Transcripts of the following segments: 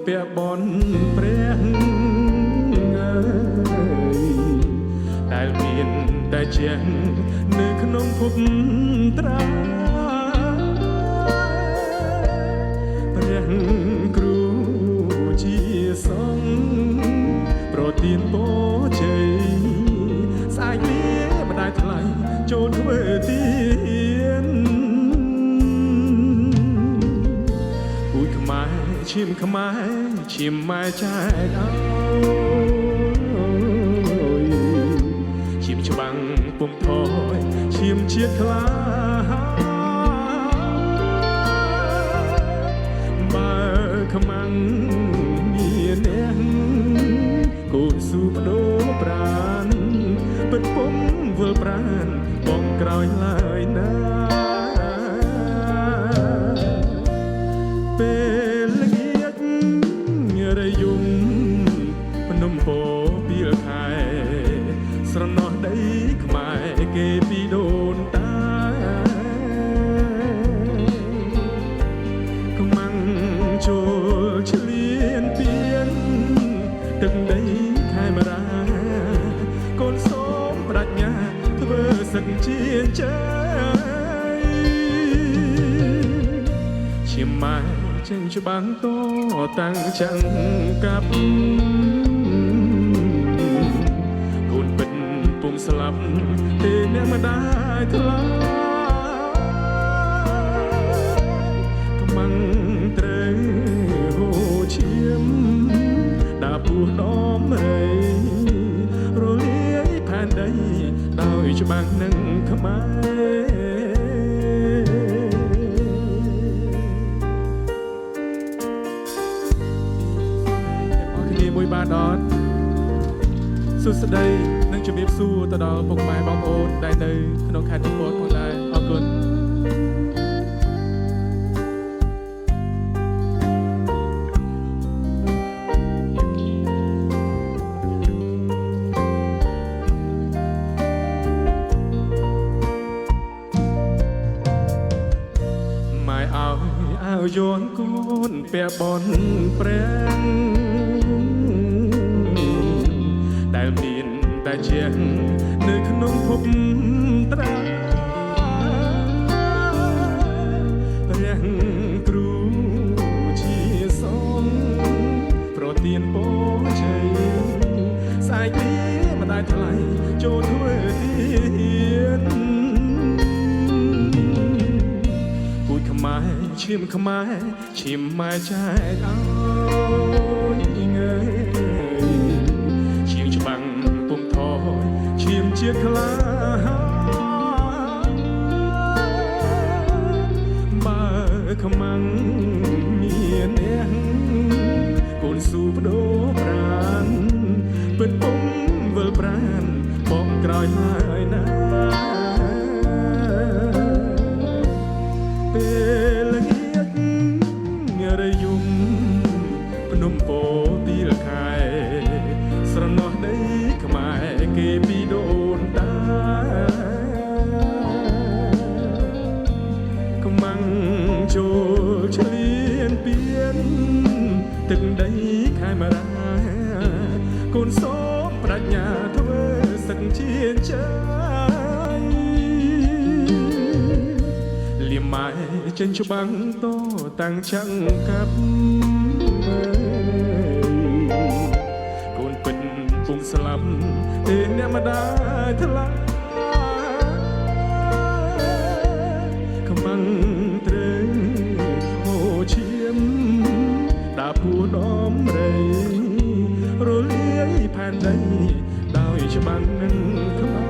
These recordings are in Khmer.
ពាក់បនព្រះដែលមានតែជាងនៅក្នុងភពត្រាព្រះគ្រូជាសង្ឃប្រទានពរជ័យស្អាយលាម្ដាយថ្លៃចូលធ្វើទានពូជខ្មែរឈាមខ្មែរឈាមម៉ែចែកអើយឈាមច្បាំងពុំថយឈាមជាតិខ្លាបើខ្មាំងមានអ្នកគូនស៊ូបដូរប្រានពិតពុំវល់ប្រានបងក្រោយឡើយណាពេលល្ងាចរយំភ្នំពោពីលខែស្រណោះដីខ្មែរគេពីដូនតាខ្មាំងចូលឆ្លៀនពៀនទឹកដីខេមរាកូនសូមប្រាជ្ញាធ្វើសឹកជាជ័យឈាមម៉ែចេញច្បាំងតតាំងចាំងកាប់កូនពិតពុំស្លាប់ទេអ្នកម្ដាយថ្លាខ្មាំងត្រូវហូរឈាមដាពោះដំរីរលាយផែនដីដោយច្បាំងនឹងខ្មែរមួយបានអត់សួស្តីនិងជំរាបសួរទៅដល់ពុកម៉ែបងប្អូនដែលនៅក្នុងខេត្តកំពតផងដែរអរគុណម៉ែឲ្យយន់កូនពាក់បនព្រះដែលមានតែជាងនៅក្នុងភពត្រាព្រះគ្រូជាសង្ឃប្រទានពរជ័យស្អាយលាម្ដាយថ្លៃចូលធ្វើទានពូជខ្មែរឈាមខ្មែរឈាមម៉ែចែកអើយងើយច្បាំងពុំថយឈាមជាតិខ្លាបើខ្មាំងមានអ្នកកូនស៊ូបដូរប្រានពិតពុំវល់ប្រានបងក្រោយឡើយណាពេលល្ងាចរយំភ្នំពោពីលខែស្រណោះដីខ្មែរគេពីដូនតាខ្មាំងចូលឆ្លៀនពៀនទឹកដីខេមរាកូនសូមប្រាជ្ញាធ្វើសឹកជាជ័យលៀមម៉ែចេញច្បាំងតតាំងចាំងកាប់ពុំស្លាប់ទេអ្នកម្ដាយថ្លាខ្មាំងត្រូវហូរឈាមដាពោះដំរីរលាយផែនដីដោយច្បាំងនឹងខ្មែរ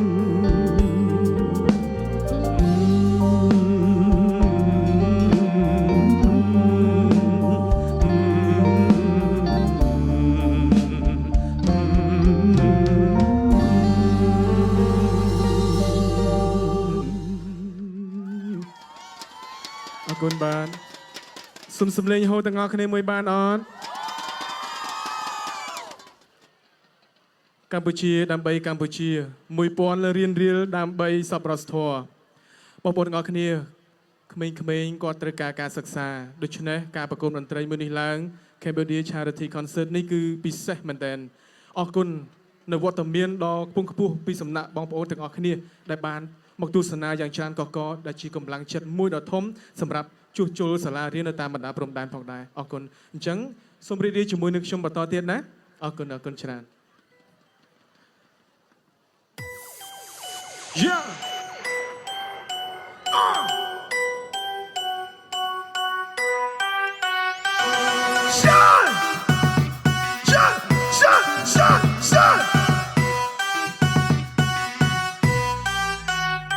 អរគុណបាទសុំសម្លេងហូរទាំងអស់គ្នាមួយបានអត់ Hãy subscribe cho kênh Ghiền Mì Gõ để không bỏ lỡ អរគុណបាទ những video hấp dẫn បាទ សូមសម្លេងហូរទាំងអស់គ្នាមួយបានអត់ អរគុណបាទ អរគុណបាទ សូមសម្លេងហូរទាំងអស់គ្នាមួយបានអត់ កម្ពុជាដើម្បីកម្ពុជា1000រៀនរៀលដើម្បីសប្បុរសធម៌បងប្អូនទាំងអស់គ្នាក្មេងៗគាត់ត្រូវការសិក្សាដូច្នេះការប្រគំតន្ត្រីមួយនេះឡើង Cambodia Charity Concert នេះគឺពិសេសមែនទែនអរគុណនៅវត្តមានដ៏ខ្ពង់ខ្ពស់ពីសំណាក់បងប្អូនទាំងអស់គ្នាដែលបានមកទស្សនាយ៉ាងច្រើនកកដែលជាកម្លាំងចិត្តមួយដ៏ធំសម្រាប់ជួសជុលសាលារៀននៅតាមបណ្ដាព្រំដែនផងដែរអរគុណអញ្ចឹងសូមរីករាយជាមួយនឹងខ្ញុំបន្តទៀតណាអរគុណច្រើន Yeah. Shine. Shine. Shine. Shine. Shine.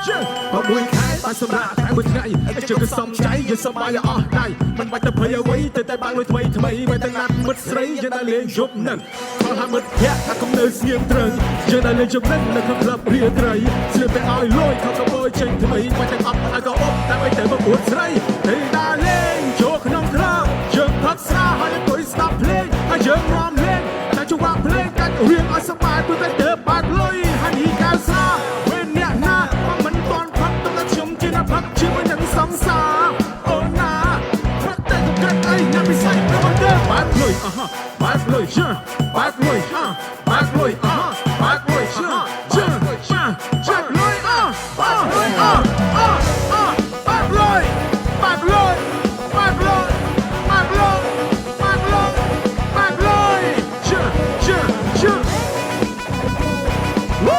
Yeah. 6 ខែបានសម្រាប់តែមួយថ្ងៃជើងក៏សំចៃយើងសប្បាយអស់ដៃមិនបាច់ទៅភ័យអ្វីតែបានលុយថ្មីមិនទាំងណាត់មិត្តស្រីយើងដែលលេងយប់នឹងខលហាមិត្តភក្តិថាកុំនៅស្ងៀមត្រឹងយើងដែលលេងយប់នឹងនៅក្នុងក្លឹបរៀលត្រីស្លៀកពាក់ឲ្យលុយខកកបោចេញថ្មីមិនទាំងអប់ហើយក៏អប់តែទៅមកពួតស្រីពេលដែលលេងចូលក្នុងក្លឹបយើងផឹកស្រាហើយអង្គុយស្ដាប់ភ្លេងហើយយើងរាំលេងតែចង្វាក់ភ្លេងកាច់រៀងឲ្យសប្បាយព្រោះតែទៅបាត់លុយហើយនេះកៅស្រាពេលអ្នកណាមិនតន់ផឹកទៅតែខ្ញុំជាអ្នកផឹកជាមួយនឹងសង្សារអូនណាផឹកតែទៅកាត់អីអ្នកពិសេសទៅមកទៅបាត់លុយបាត់លុយបាត់លុយបាត់លុយបាត់លុយចាលុយបាត់លុយបាត់លុយបាត់លុយបាត់លុយបាត់លុយបាត់លុយបាត់លុយចាវូ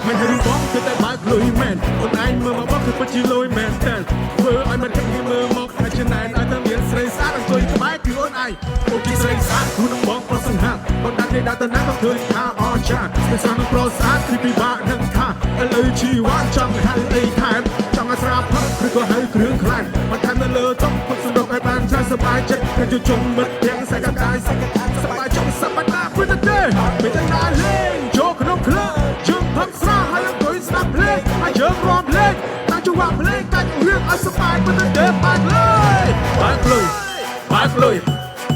មិនរឿងបងគឺតែបើកលុយមែនអូនឯងមើលមកបងគឺពិតជាលុយមែនតែធ្វើឲ្យមិនគេមើលមកថាជាណែនឲ្យតែមានស្រីស្អាតអង្គុយក្បែរគឺអូនឯងអូនជាស្រីស្អាតគូនឹងបងប្រុសសង្ហាបងដាក់គេដាក់ទៅណាក៏ឃើញថាអស្ចារ្យស្រីស្អាតនឹងប្រុសស្អាតគឺពិបាកនឹងថាឥឡូវជីវ៉ាន់ចង់ហៅអីថែមចង់ឲ្យស្រាប់ផឹកឬក៏ហៅគ្រឿងខ្លាំងបន្ថែមនៅលើតុពុកសន្ទុកឲ្យបានច្រើនសប្បាយចិត្តគឺជុំមិត្តទាំងសកម្មការសប្បាយចង់សប្បាយណាព្រឹកទេមិនទាំងណាលេងចូលក្នុងក្លឹបយើងផឹកស្រាហើយអង្គុយស្ដាប់ភ្លេងហើយយើងរាំភ្លេងតាំងចង្វាក់ភ្លេងកាច់រឿងឲ្យសប្បាយព្រឹកទេបាក់លុយបាក់លុយបាក់លុយ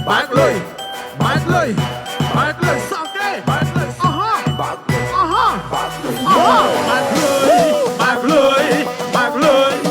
បាក់លុយបាក់លុយបាក់លុយសោកទេបាក់លុយបាក់លុយបាក់លុយបាក់លុយបាក់លុយបាក់លុយ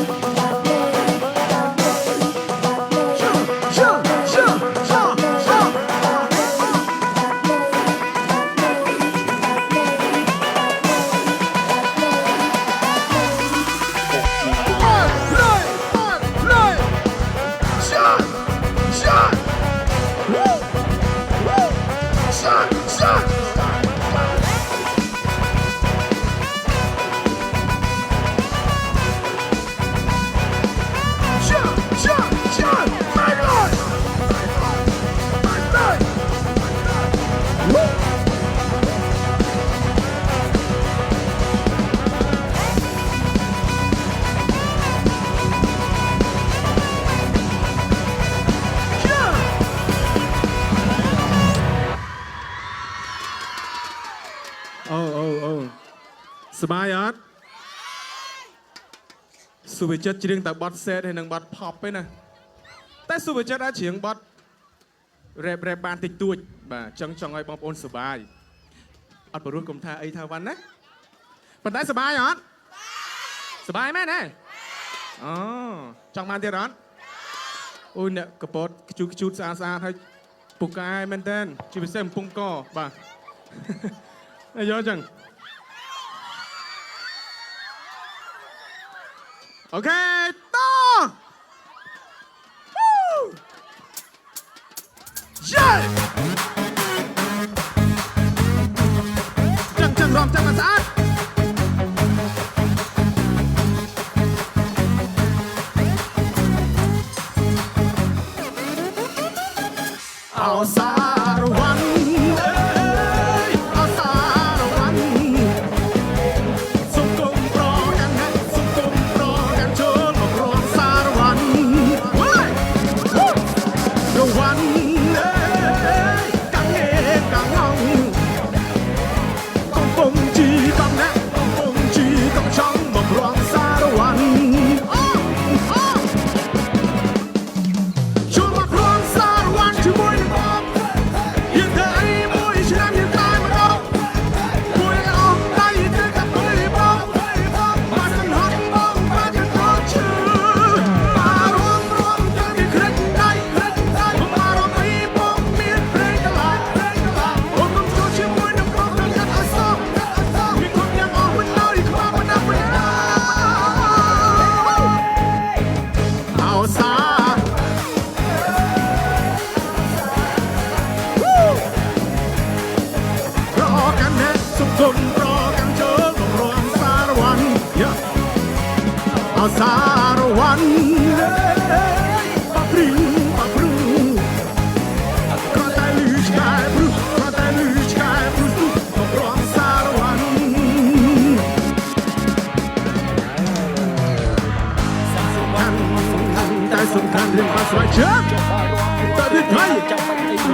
សប្បាយអត់សុវិចិត្រច្រៀងតែបទសេតហើយនឹងបទផប់ទេណាតែសុវិចិត្រអាចច្រៀងបទរ៉េបបានតិចតួចបាទចង់ឲ្យបងប្អូនសប្បាយអត់បរុះកុំថាអីថាវ៉ាន់ណាប៉ុន្តែសប្បាយអត់សប្បាយមែនទេអូចង់បានទៀតអត់អូយអ្នកកពតខ្ជូតស្អាតហើយពូកែមែនតើជាពិសេសកំពង់កបាទអាយកចឹងអូខេតយ៉ាចឹងរំចឹងស្អាតអោសារវ៉ាន់ គុំប្រកាន់ចូលមករំសារវ័នអោសារវ័នបាព្រឹងក្រតែលឺឆ្កែព្រឹសមករំសារវ័នតែសំខាន់រឿងបាស្វាយជើងតើវាថៃ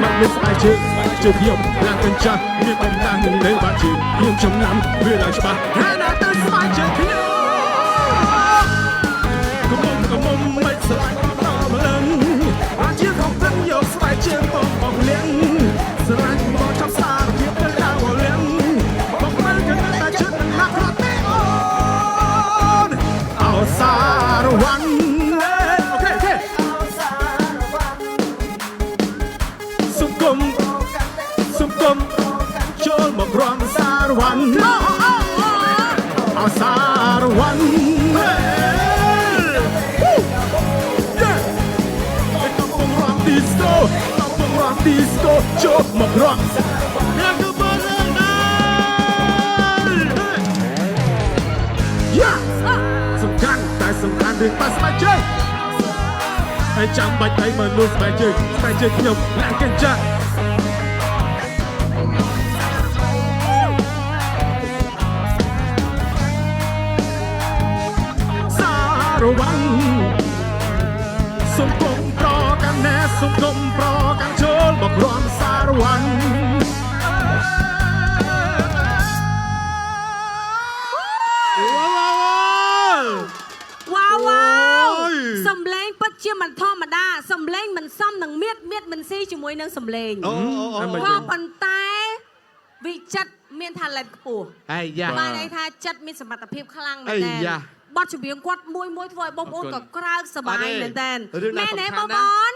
มันមានស្បែកជើងខ្ញុំឡើងកញ្ចាស់មានបំណាំងនៅបាត់ជើងខ្ញុំចំណាំវាឡើងច្បាស់ហើយណាទៅស្បែកជើងខ្ញុំកុំមិនស្លាញ់ដល់ម្លឹងអាចជាของទឹកយកស្បែកជើងបងលៀងស្លាញ់មកចាប់សារភាពទៅដល់វលៀងបងមិនគិតតែជិតណាស់ប្រទេអូនអោសារវ័នសុំគុំចូលមករំសារវ័នអោសារវ័នកំពុងរំឌីស្កូចូលមករំយ៉ាងទៅបរិណាយ៉ាសំខាន់រឿងបាស្បែកជើងហើយចាំបាច់ឲ្យមនុស្សស្បែកជើងខ្ញុំឡើងកញ្ចាក់រវ័នសុំគុំប្រកាន់ណែសុំគុំប្រកាន់ចូលមករំសារវ័នវ៉ាវសំឡេងពិតជាមិនធម្មតាសំឡេងមិនសមនឹងមៀតមិនស៊ីជាមួយនឹងសំឡេងក៏ប៉ុន្តែវិចិត្រមាន talent ខ្ពស់បានន័យថាចិត្តមានសមត្ថភាពខ្លាំងមែនតើបទចម្រៀងគាត់មួយធ្វើឲ្យបងប្អូនក៏ក្រើកសប្បាយមែនតើមែនទេបងប្អូន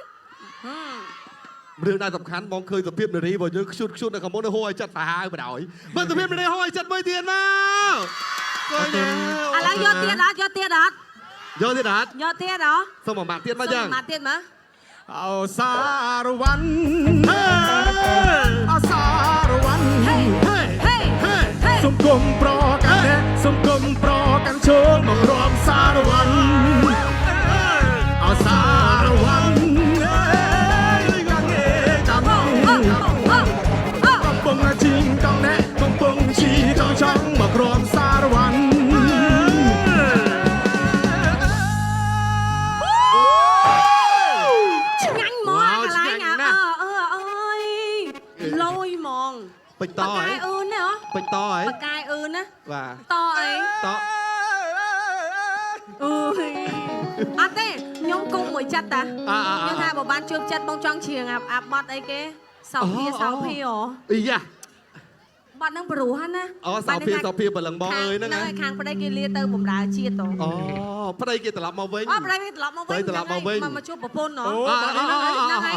រឿងដែលសំខាន់បងឃើញសភាពនារីរបស់យើងខ្ជុតនៅខាងមុខនេះហូរឲ្យចិត្តសាហាវបណ្ដោយមើលសភាពនារីហូរឲ្យចិត្តមួយទៀតមកឥឡូវយកទៀតអត់សុំមួយម៉ាត់ទៀតមកយ៉ាងអោសារវ័នអោសារវ័នសុំគុំប្រកាន់ចូលមករំសារវ័នអោសារវ័នកំពុងជីងកង់ណែកំពុងជីកង់ចង់មករំសារវ័នពេចតអីពេចតអីបកាយអឺណាបាទតអីតអត់ទេខ្ញុំគុំមួយចិត្តតាខ្ញុំថាបើបានជួបចិត្តបងចង់ច្រៀងអាបត់អីគេសោភាអីយ៉ាបត់នឹងព្រោះណាអូសោភាបលឹងបងអើយហ្នឹងហើយខាងប្តីគេលាទៅបំរើជាតិទៅអូប្តីគេត្រឡប់មកវិញប្តីគេត្រឡប់មកវិញមកជួបប្រពន្ធហ្នឹងហើយ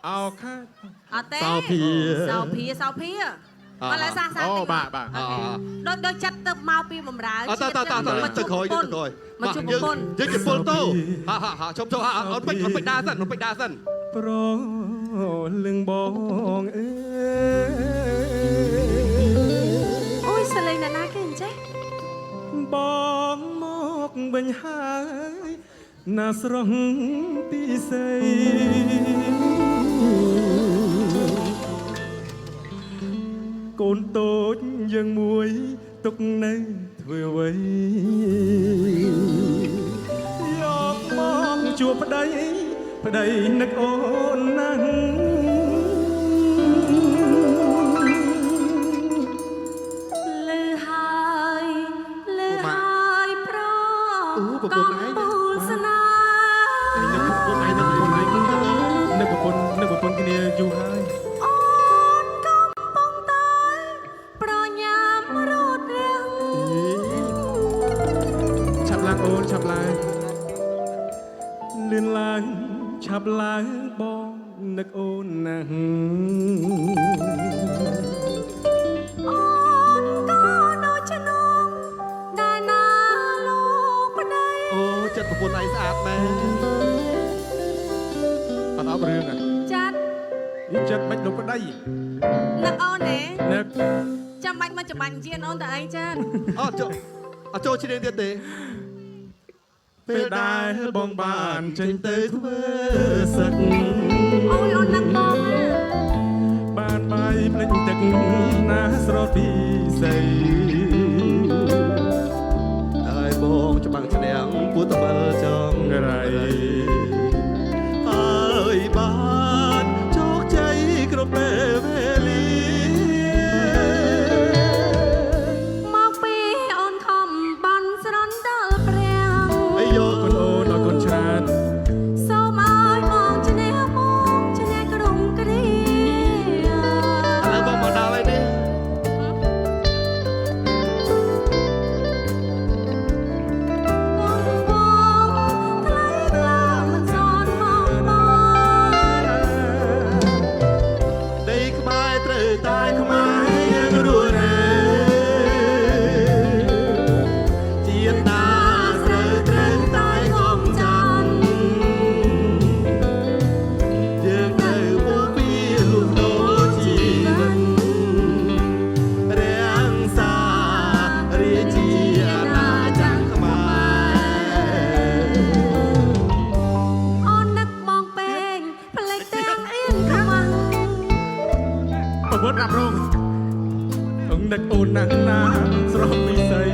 អូខាអត់ទេសោភាមកឡើយសាអូបាទដូចចិត្តទៅមកពីបំរើទៅក្រោយមកជួបប្រពន្ធយើងជពលទៅហាជុំអត់ពេចដាសិនប្រលឹងបងអើអូយសលេងណាគេអញ្ចេះបងមកវិញហើយណាស្រស់ពីស័យកូនតូចយ៉ាងមួយទុកនៅធ្វើអ្វីយកមកជួបប្តីនឹកអូនណាស់លើហើយប្រកំពូលស្នានឹកប្រពន្ធគ្នាយូរហើយអូនឆាប់ឡើងលឿនឡើងឆាប់ឡើងបងនឹកអូនណាស់អូនក៏ដូចឆ្នងដែលណាលោកប្តីអូចិត្តប្រពន្ធឯងស្អាតមែនអត់អប់រឿងចាត់ចិត្តមិនលោកប្តីនឹកអូនទេនឹកចាំបាច់មក จะบังเจียนน้องแต่ไอ้จัน อ๋อโจชิเดนเดียเตะ ពេលដែលបងបានចេញទៅធ្វើសឹក អូយអូនណាក់បងណា បានបាយភ្លេចទឹកណាស្រស់ពីស័យ ហើយបងច្បាំងឈ្នះពួតតមើលចង់ រៃ ហើយបានជោគជ័យគ្រប់ពេលវេលា មកពីអូនខំបន់ស្រន់ដល់ព្រះ អាយ អរគុណអូនអរគុណច្រើន សូមឲ្យមកឈ្នះមកឈ្នះក្រុមគ្រា ឥឡូវបងមកដល់ហើយនេះ ដីខ្មែរត្រូវតែខ្មែរយើងរស់នៅជាតិតាត្រូវតែងំចាំយើងនៅពុកពីលុះដូរជីវិតរាំងសារាជាអាណាចក្រខ្មែរ អូននឹកបងពេងផ្លេចទាំងអៀនខ្មាំង ប្រវត្តិរាប់រងអង្គដឹកអូនណាស់ណាស្រស់ពីស័យ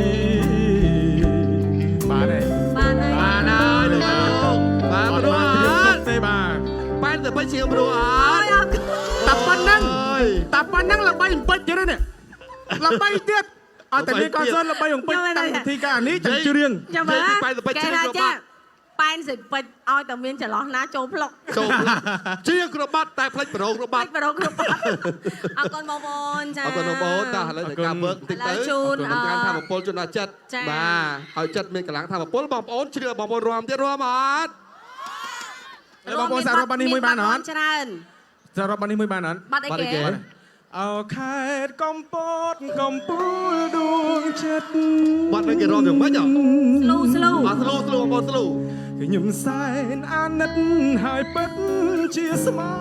បានហើយ បានហើយ បានហើយលោកបានព្រោះអត់ ទេបាទ បានតែបញ្ជាព្រោះអ អូ ត់ យអរគុណ តែប៉ុណ្ណឹងតែប៉ុណ្ណឹងល្បីអំពេចទៀតនេះល្បីទៀតអត់តែមានកនសល្បីអំពេចតាំងពិធីការនេះចឹងច្រៀង ចាំមើលគេថាចាប៉ែនសិពេចឲ្យតែមានចន្លោះណាចូលផ្លុក ចូលជាងក្របបាត់តែផ្លេចប្រងក្របបា បា ត់ ច់បរោគ្រប់បាត់អរគុណបងប្អូនចា អរគុណបងប្អូនតោះឥឡូវតែការវើកបន្តិចទៅ ជូន ការថាមពលជូនដល់ចិត្ត ចា៎ បាទឲ្យចិត្តមានកម្លាំងថាមពលបងប្អូនជ្រឿបងប្អូនរួមទៀតរួមអត់ ហើយបងប្អូនសាររបស់នេះមួយបានអត់ ច្រើន សាររបស់នេះមួយបានអត់ បាត់អីគេ អោខេតកំពតកំពូលដួងចិត្ត បាត់នឹងគេរំយ៉ាងម៉េចអត់ ស្លូ បាទស្លូបងប្អូនស្លូ ខ្ញុំសែនអាណិតហើយពិតជាស្មោ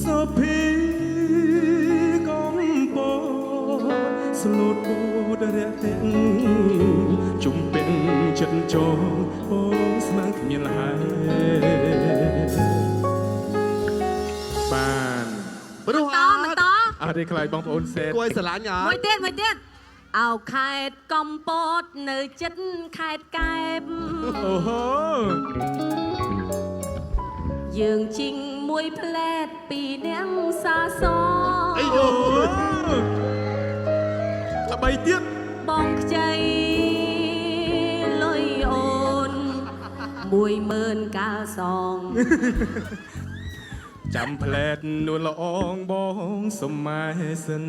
សុភីកំពតស្លូតបូតរះទាំងជុំពេញចិត្តចងបងស្មានគ្មានលហើយបាន ព្រោះអ មិន ត់ ត អត់ទេខ្លាចបងប្អូនសេត គួយស្រឡាញ់អ មួយ ត់ ទៀតអោខេតកំពតនៅចិត្តខេតកែប អូហូ យើងជីងមួយផ្លែតពីនាងសាស អី អូ យោ ល្បីទៀត បងខ្ចីលុយអូន10000កាលសង ចាំផ្លែតនួនល្អងបងសុំម៉ែសិន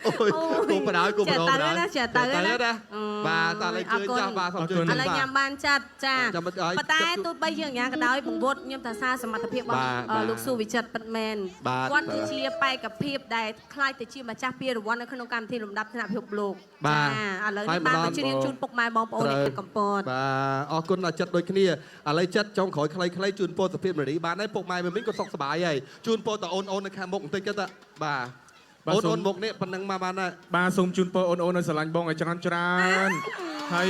អូយគូបដៅគូបដៅ ចេះទៅណា បាទតើឥឡូវជឿចាស់បាទសូមជឿ ឥ ចាស់ ឡូវ បា ញ៉ាំបានចាត់ចា ចាំមិនឲ្យ ប៉ុន្តែទោះបីយ៉ាងណាក៏ដោយបង្វត់ខ្ញុំថាសារសមត្ថភាពរបស់លោកស៊ូវិចិត្រពិតមែន បាទ គាត់គឺជាបេក្ខភាពដែលខ្លាចទៅជាម្ចាស់ពានរង្វាន់នៅក្នុងកម្មវិធីលំដាប់ថ្នាក់ពិភពលោក បាទ ឥឡូវនេះបានមកជ្រៀងជូនពុកម៉ែបងប្អូននៅកំពត បាទអរគុណដល់ចិត្តដូចគ្នាឥឡូវចិត្តចុងក្រោយខ្លីៗជូនពរសុភាពនារីបានហើយពុកម៉ែមិញក៏សុខសប្បាយហើយជូនពរតអូនអូននៅខាងមុខបន្តិចទៅបាទអូនអូនមុខនេះប៉ុណ្ណឹងមកបានហើយ បាទសូមជូនពរអូនអូននៅស្រឡាញ់បងឲ្យច្រើនហើយ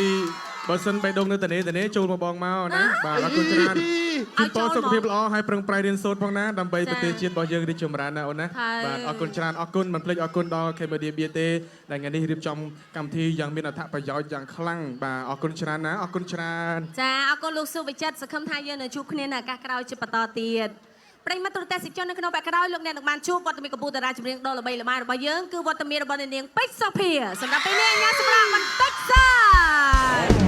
បើសិនបេះដូងនៅតនេចូលមកបងមកណាបាទអរគុណច្រើនជូនពរសុខភាពល្អហើយប្រឹងប្រែងរៀនសូត្រផងណាដើម្បីប្រទេសជាតិរបស់យើងរីកចម្រើនណាអូនណាបាទអរគុណច្រើនអរគុណមិនភ្លេចអរគុណដល់ Cambodia BT ដែលថ្ងៃនេះរៀបចំកម្មវិធីយ៉ាងមានអត្ថប្រយោជន៍យ៉ាងខ្លាំងបាទអរគុណច្រើនណាអរគុណច្រើន ចាអរគុណលោកស៊ូវិចិត្រសង្ឃឹមថាយើងនឹងជួបគ្នានៅឱកាសក្រោយជាបន្តទៀតប្រិយមិត្តទូរទស្សនិកជននៅក្នុងបែបក្រោយលោកអ្នកនឹងបានជួបវត្តមានកម្ពុជាតារាចម្រៀងដ៏ល្បីល្បាញរបស់យើងគឺវត្តមានរបស់នាងពេជ្រសុភាសម្រាប់ពេលនេះញ៉ាំសម្រាប់បន្តិចសិន